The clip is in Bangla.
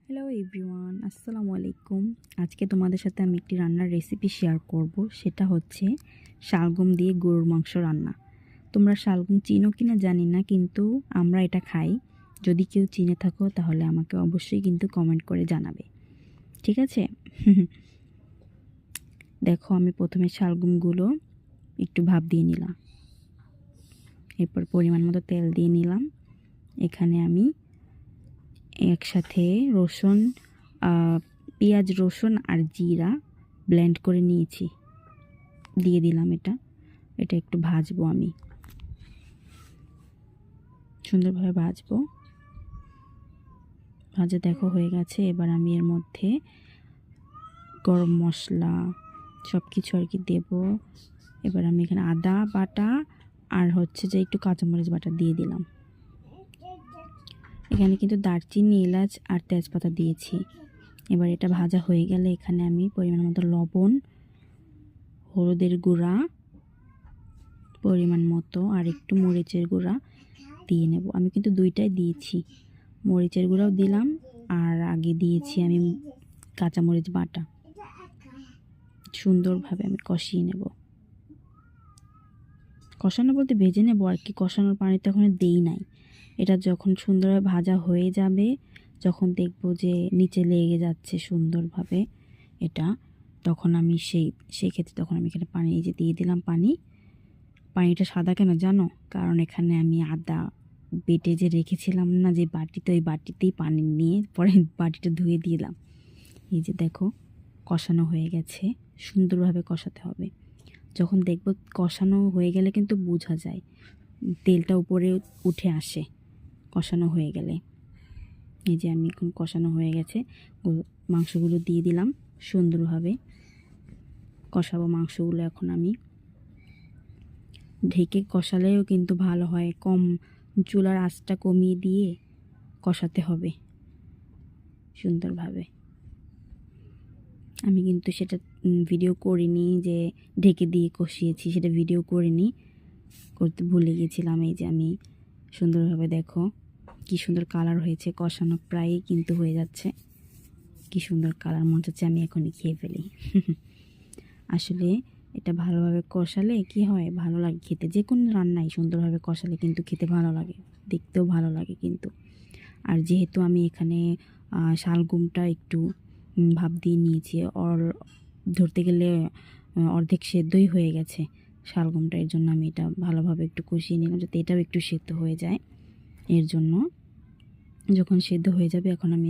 হ্যালো এভরিওয়ান, আসসালামু আলাইকুম। আজকে তোমাদের সাথে আমি একটি রান্নার রেসিপি শেয়ার করব। সেটা হচ্ছে শালগম দিয়ে গরুর মাংস রান্না। তোমরা শালগম চিনো কিনা জানি না, কিন্তু আমরা এটা খাই। যদি কেউ চিনে থাকো তাহলে আমাকে অবশ্যই কিন্তু কমেন্ট করে জানাবে, ঠিক আছে? দেখো, আমি প্রথমে শালগমগুলো একটু ভাপ দিয়ে নিলাম, এরপর পরিমাণ মতো তেল দিয়ে নিলাম। এখানে আমি একসাথে রসুন, পেঁয়াজ, রসুন আর জিরা ব্লেন্ড করে নিয়েছি, দিয়ে দিলাম। এটা একটু ভাজবো, আমি সুন্দরভাবে ভাজবো। ভাজা দেখো হয়ে গেছে। এবার আমি এর মধ্যে গরম মশলা সব কিছু আর কি দেবো। এবার আমি এখানে আদা বাটা আর হচ্ছে যে একটু কাঁচামরিচ বাটা দিয়ে দিলাম। এখানে কিন্তু দারচিনি, এলাচ আর তেজপাতা দিয়েছি। এবার এটা ভাজা হয়ে গেলে এখানে আমি পরিমাণ মতো লবণ, হলুদের গুঁড়া পরিমাণ মতো আর একটু মরিচের গুঁড়া দিয়ে নেব। আমি কিন্তু দুইটাই দিয়েছি, মরিচের গুঁড়াও দিলাম আর আগে দিয়েছি আমি কাঁচামরিচ বাটা। সুন্দরভাবে আমি কষিয়ে নেব। কষানো বলতে ভেজে নেব আর কি, কষানোর পানি তো এখন দেই নাই। এটা যখন সুন্দরভাবে ভাজা হয়ে যাবে, যখন দেখব যে নিচে লেগে যাচ্ছে সুন্দরভাবে এটা, তখন আমি সেই ক্ষেত্রে তখন আমি এখানে পানি এই যে দিয়ে দিলাম। পানিটা সাদা কেন জানো? কারণ এখানে আমি আদা বেটে যে রেখেছিলাম না যে বাটিতে, ওই বাটিতেই পানি নিয়ে পরে বাটিটা ধুয়ে দিলাম। এই যে দেখো, কষানো হয়ে গেছে। সুন্দরভাবে কষাতে হবে। যখন দেখব কষানো হয়ে গেলে কিন্তু বোঝা যায়, তেলটা উপরে উঠে আসে কষানো হয়ে গেলে। এই যে আমি এখন কষানো হয়ে গেছে, মাংসগুলো দিয়ে দিলাম। সুন্দরভাবে কষাবো মাংসগুলো। এখন আমি ঢেকে কষালেও কিন্তু ভালো হয়, চুলার আঁচটা কমিয়ে দিয়ে কষাতে হবে সুন্দরভাবে। আমি কিন্তু সেটা ভিডিও করিনি, যে ঢেকে দিয়ে কষিয়েছি সেটা ভিডিও করিনি, করতে ভুলে গেছিলাম। এই যে আমি সুন্দরভাবে দেখো কি সুন্দর কালার হয়েছে, কষানো প্রায় কিন্তু হয়ে যাচ্ছে। কি সুন্দর কালার, মনে হচ্ছে আমি এখনই খেয়ে ফেলি। আসলে এটা ভালোভাবে কষালে কি হয়, ভালো লাগে খেতে। যে কোনো রান্নাই সুন্দরভাবে কষালে কিন্তু খেতে ভালো লাগে, দেখতেও ভালো লাগে কিন্তু। আর যেহেতু আমি এখানে শালগমটা একটু ভাপ দিয়ে নিয়েছি, ধরতে গেলে অর্ধেক সেদ্ধই হয়ে গেছে শালগমটা। এর জন্য আমি এটা ভালোভাবে একটু কষিয়ে নিলাম, যাতে এটাও একটু সেদ্ধ হয়ে যায়। এর জন্য যখন সেদ্ধ হয়ে যাবে, এখন আমি